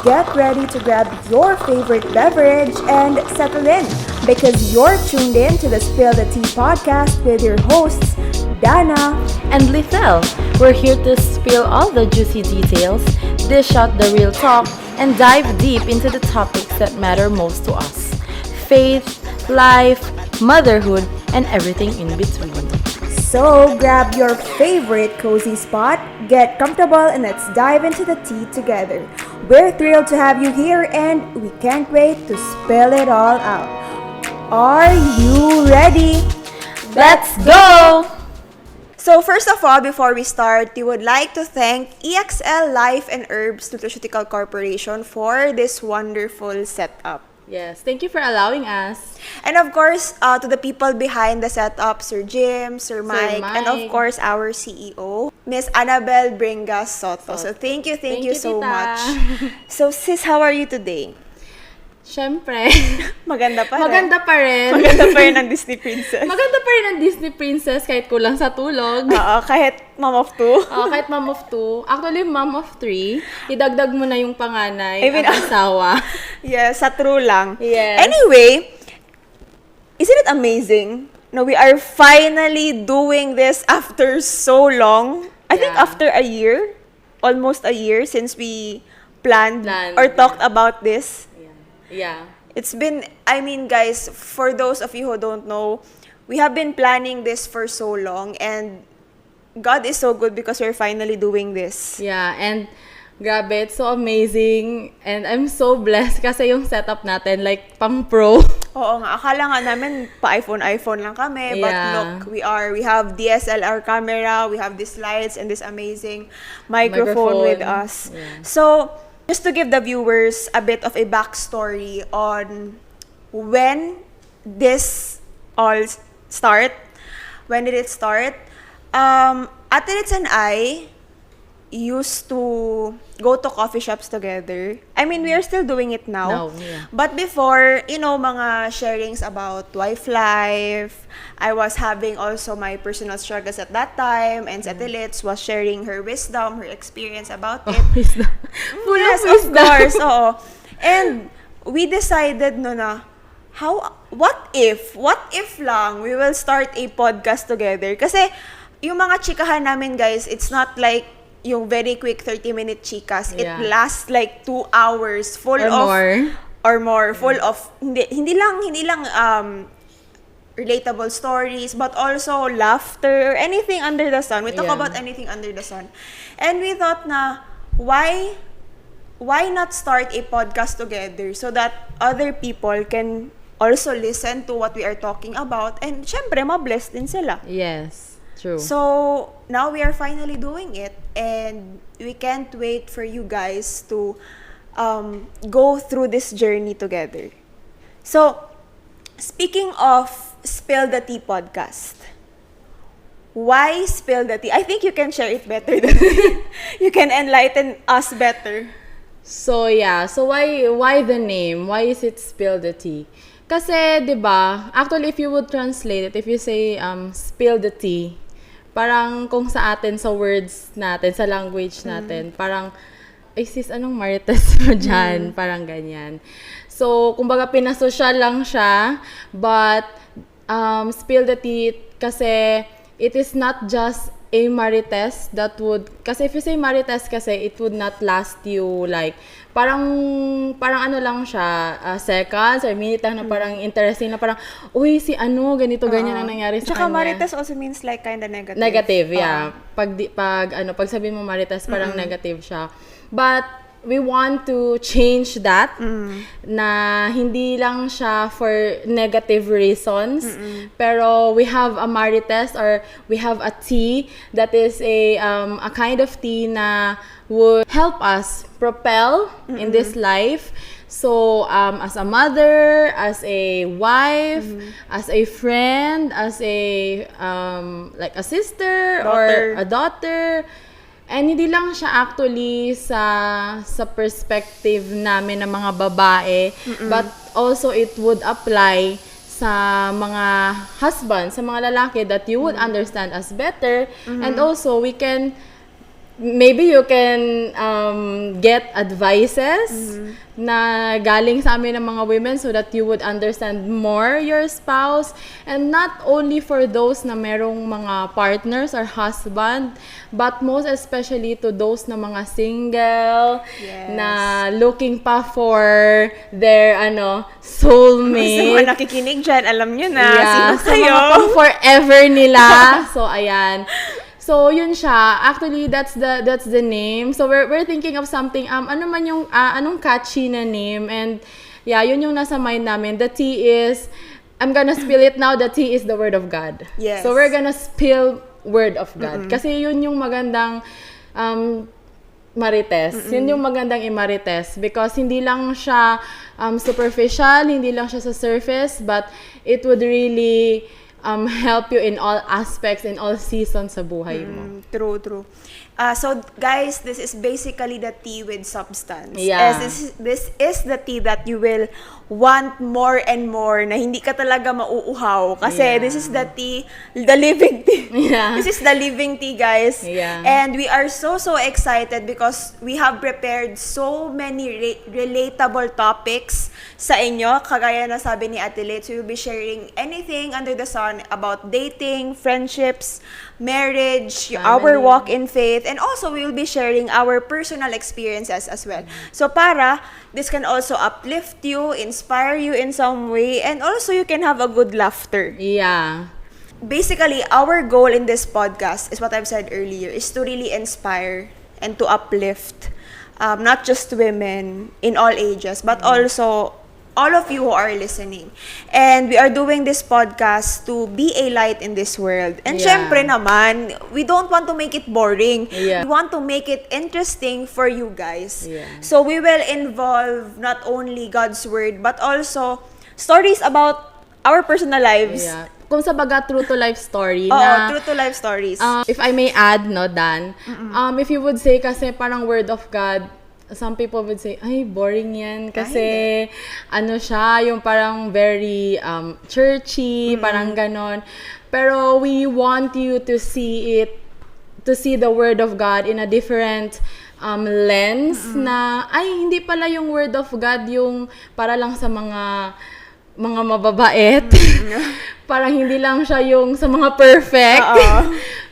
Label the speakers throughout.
Speaker 1: Get ready to grab your favorite beverage and settle in because you're tuned in to the Spill the Tea podcast with your hosts, Dana
Speaker 2: and Lithel. We're here to spill all the juicy details, dish out the real talk, and dive deep into the topics that matter most to us. Faith, life, motherhood, and everything in between.
Speaker 1: So grab your favorite cozy spot, get comfortable, and let's dive into the tea together. We're thrilled to have you here and we can't wait to spill it all out. Are you ready?
Speaker 2: Let's go!
Speaker 1: So first of all, before we start, we would like to thank EXL Life and Herbs Nutraceutical Corporation for this wonderful setup.
Speaker 2: Yes, thank you for allowing us.
Speaker 1: And of course, to the people behind the setup, Sir Jim, Sir Mike, and of course, our CEO, Miss Annabel Bringas Soto. So thank you so
Speaker 2: tita.
Speaker 1: much. So sis, how are you today?
Speaker 2: Siyempre.
Speaker 1: Maganda pa rin.
Speaker 2: Maganda pa rin.
Speaker 1: Maganda pa rin ang Disney Princess.
Speaker 2: Maganda pa rin ang Disney Princess kahit kulang sa tulog.
Speaker 1: Oo, kahit mom of two.
Speaker 2: Kahit mom of two. Actually, mom of three. Idagdag mo na yung panganay,
Speaker 1: I mean,
Speaker 2: ang asawa.
Speaker 1: Yes, sa true lang.
Speaker 2: Yes.
Speaker 1: Anyway, isn't it amazing? No, we are finally doing this after so long. I think
Speaker 2: Yeah.
Speaker 1: after a year, almost a year since we planned or
Speaker 2: yeah.
Speaker 1: talked about this.
Speaker 2: Yeah.
Speaker 1: It's been, I mean, guys, for those of you who don't know, we have been planning this for so long and God is so good because we're finally doing this.
Speaker 2: Yeah, and grabe, it's so amazing. And I'm so blessed kasi yung setup natin, like, pang pro.
Speaker 1: Oo nga, akala nga namin pa-iPhone lang kami, but
Speaker 2: Yeah.
Speaker 1: look, we have DSLR camera, we have these lights and this amazing microphone with us.
Speaker 2: Yeah.
Speaker 1: So, just to give the viewers a bit of a backstory on when this all when did it start? Ate Ritz and I used to go to coffee shops together. I mean, we are still doing it now.
Speaker 2: Yeah.
Speaker 1: But before, mga sharings about wife life, I was having also my personal struggles at that time, and Ate Ritz was sharing her wisdom, her experience about it.
Speaker 2: Wisdom. Full
Speaker 1: Yes,
Speaker 2: of
Speaker 1: of
Speaker 2: wisdom.
Speaker 1: course, oo. And we decided what if lang we will start a podcast together? Kasi yung mga chikahan namin, guys, it's not like yung very quick 30-minute chikas.
Speaker 2: Yeah.
Speaker 1: It lasts like 2 hours full
Speaker 2: Or more.
Speaker 1: full of hindi lang relatable stories, but also laughter, anything under the sun. We talk
Speaker 2: Yeah.
Speaker 1: about anything under the sun. And we thought na why not start a podcast together so that other people can also listen to what we are talking about and syempre ma-bless din sila.
Speaker 2: Yes, true.
Speaker 1: So, now we are finally doing it and we can't wait for you guys to go through this journey together. So, speaking of Spill the Tea podcast, why Spill the Tea? I think you can share it better than me. You can enlighten us better.
Speaker 2: So yeah, so why the name? Why is it Spill the Tea? Kasi 'di ba? Actually, if you would translate it, if you say spill the tea, parang kung sa atin sa words natin, sa language natin, parang sis anong marites mo dyan? Parang ganyan. So, kumbaga pinasosyal lang siya, but spill the tea kasi it is not just a marites that would, kasi if you say marites kasi it would not last you like parang ano lang siya, seconds or minute lang na parang interesting na parang uy si ano ganito ganyan ang nangyari sa
Speaker 1: Tsaka
Speaker 2: kanya.
Speaker 1: marites also means like kind of negative.
Speaker 2: Negative, yeah. Pag sabihin mo marites parang negative siya. But we want to change that na hindi lang siya for negative reasons pero we have a marites or we have a tea that is a kind of tea na would help us propel in this life. So as a mother, as a wife, as a friend, as a like a sister or a daughter. And hindi lang siya actually sa perspective namin ng mga babae, but also it would apply sa mga husband, sa mga lalaki that you would understand us better. And also we can maybe you can get advices na galing sa amin ng mga women so that you would understand more your spouse, and not only for those na merong mga partners or husband, but most especially to those na mga single,
Speaker 1: Yes.
Speaker 2: na looking pa for their
Speaker 1: Sa
Speaker 2: soulmate.
Speaker 1: mga nakikinig dyan, alam nyo na,
Speaker 2: Yeah,
Speaker 1: sino
Speaker 2: sa
Speaker 1: kayo?
Speaker 2: mga pang forever nila. So ayan. So yun siya. Actually that's the name. So we're thinking of something ano man yung anong catchy na name, and yeah, yun yung nasa mind namin. The T is, I'm gonna spill it now. The T is the word of God.
Speaker 1: Yes.
Speaker 2: So we're gonna spill word of God. Kasi yun yung magandang marites. Yun yung magandang imarites, because hindi lang siya superficial, hindi lang siya sa surface, but it would really help you in all aspects, in all seasons sa buhay mo.
Speaker 1: True. So guys, this is basically the tea with substance.
Speaker 2: Yeah.
Speaker 1: As this is the tea that you will want more and more, na hindi ka talaga mauuhaw. Kasi
Speaker 2: Yeah.
Speaker 1: this is the tea, the living tea.
Speaker 2: Yeah.
Speaker 1: This is the living tea, guys.
Speaker 2: Yeah.
Speaker 1: And we are so excited because we have prepared so many relatable topics sa inyo. Kagaya na sabi ni Ate Litz, we will be sharing anything under the sun about dating, friendships, marriage, our
Speaker 2: Family.
Speaker 1: walk in faith, and also we will be sharing our personal experiences as well. So para this can also uplift you, inspire you in some way, and also you can have a good laughter.
Speaker 2: Yeah.
Speaker 1: Basically, our goal in this podcast is what I've said earlier, is to really inspire and to uplift not just women in all ages, but also all of you who are listening. And we are doing this podcast to be a light in this world. And
Speaker 2: Yeah.
Speaker 1: syempre naman, we don't want to make it boring.
Speaker 2: Yeah.
Speaker 1: We want to make it interesting for you guys.
Speaker 2: Yeah.
Speaker 1: So we will involve not only God's word, but also stories about our personal lives.
Speaker 2: Yeah. Kung sa baga true to life story
Speaker 1: Oo,
Speaker 2: na
Speaker 1: true to life stories.
Speaker 2: if I may add, no, Dan, if you would say kasi parang word of God, some people would say, ay, boring yan. Kasi, ano siya, yung parang very churchy, parang ganon. Pero we want you to see it, to see the Word of God in a different lens na, ay, hindi pala yung Word of God yung para lang sa mga mababait. Parang hindi lang siya yung sa mga perfect.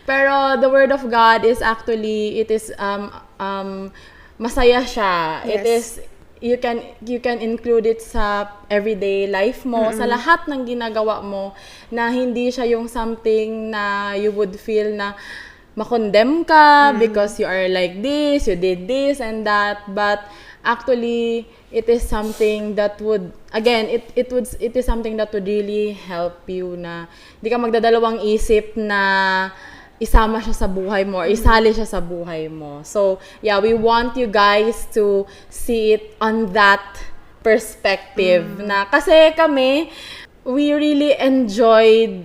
Speaker 2: Pero the Word of God is actually, it is masaya siya.
Speaker 1: Yes.
Speaker 2: It is, you can include it sa everyday life mo, sa lahat ng ginagawa mo, na hindi siya yung something na you would feel na makondemn ka because you are like this, you did this and that, but actually it is something that would, again, it is something that would really help you, na hindi ka magdadalawang isip na isama siya sa buhay mo or isali siya sa buhay mo. So, yeah, we want you guys to see it on that perspective. Na kasi kami, we really enjoyed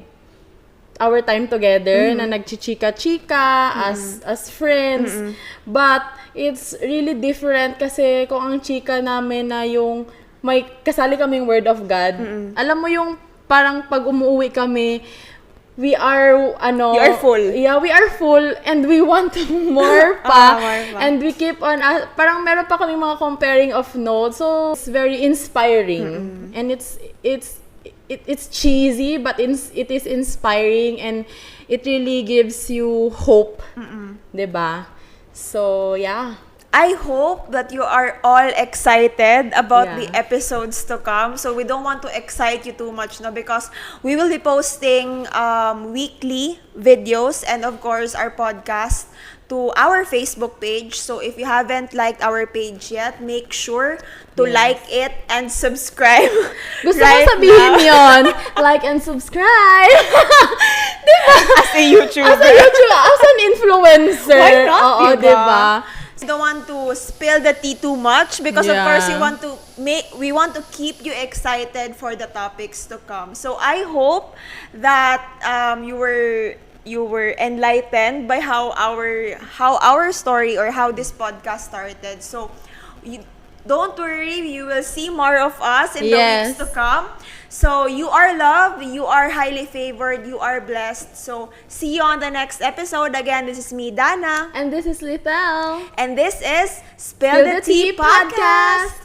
Speaker 2: our time together, na nagchichika-chika as friends. But it's really different kasi kung ang chika namin na yung may kasali kaming word of God. Alam mo yung parang pag umuwi kami, we are,
Speaker 1: You are full.
Speaker 2: Yeah, we are full and we want more pa.
Speaker 1: More pa.
Speaker 2: And we keep on, parang meron pa kaming mga comparing of notes. So, it's very inspiring. And it's cheesy, but it is inspiring, and it really gives you hope. 'Di ba? So, yeah.
Speaker 1: I hope that you are all excited about the
Speaker 2: Yeah.
Speaker 1: episodes to come. So we don't want to excite you too much, no, because we will be posting weekly videos and of course our podcast to our Facebook page. So if you haven't liked our page yet, make sure to
Speaker 2: Yes.
Speaker 1: like it and subscribe.
Speaker 2: Gusto
Speaker 1: right
Speaker 2: ko sabihin
Speaker 1: now.
Speaker 2: yon, like and subscribe. Diba?
Speaker 1: As a YouTuber.
Speaker 2: As a YouTuber, as an influencer.
Speaker 1: Why not,
Speaker 2: Oo,
Speaker 1: diba?
Speaker 2: diba?
Speaker 1: We don't want to spill the tea too much because of
Speaker 2: Yeah.
Speaker 1: course we want to keep you excited for the topics to come. So I hope that you were enlightened by how our story or how this podcast started. So don't worry, you will see more of us in the
Speaker 2: Yes.
Speaker 1: weeks to come. So you are loved, you are highly favored, you are blessed. So see you on the next episode. Again, this is me, Dana.
Speaker 2: And this is Lithel.
Speaker 1: And this is Spill the Tea Podcast.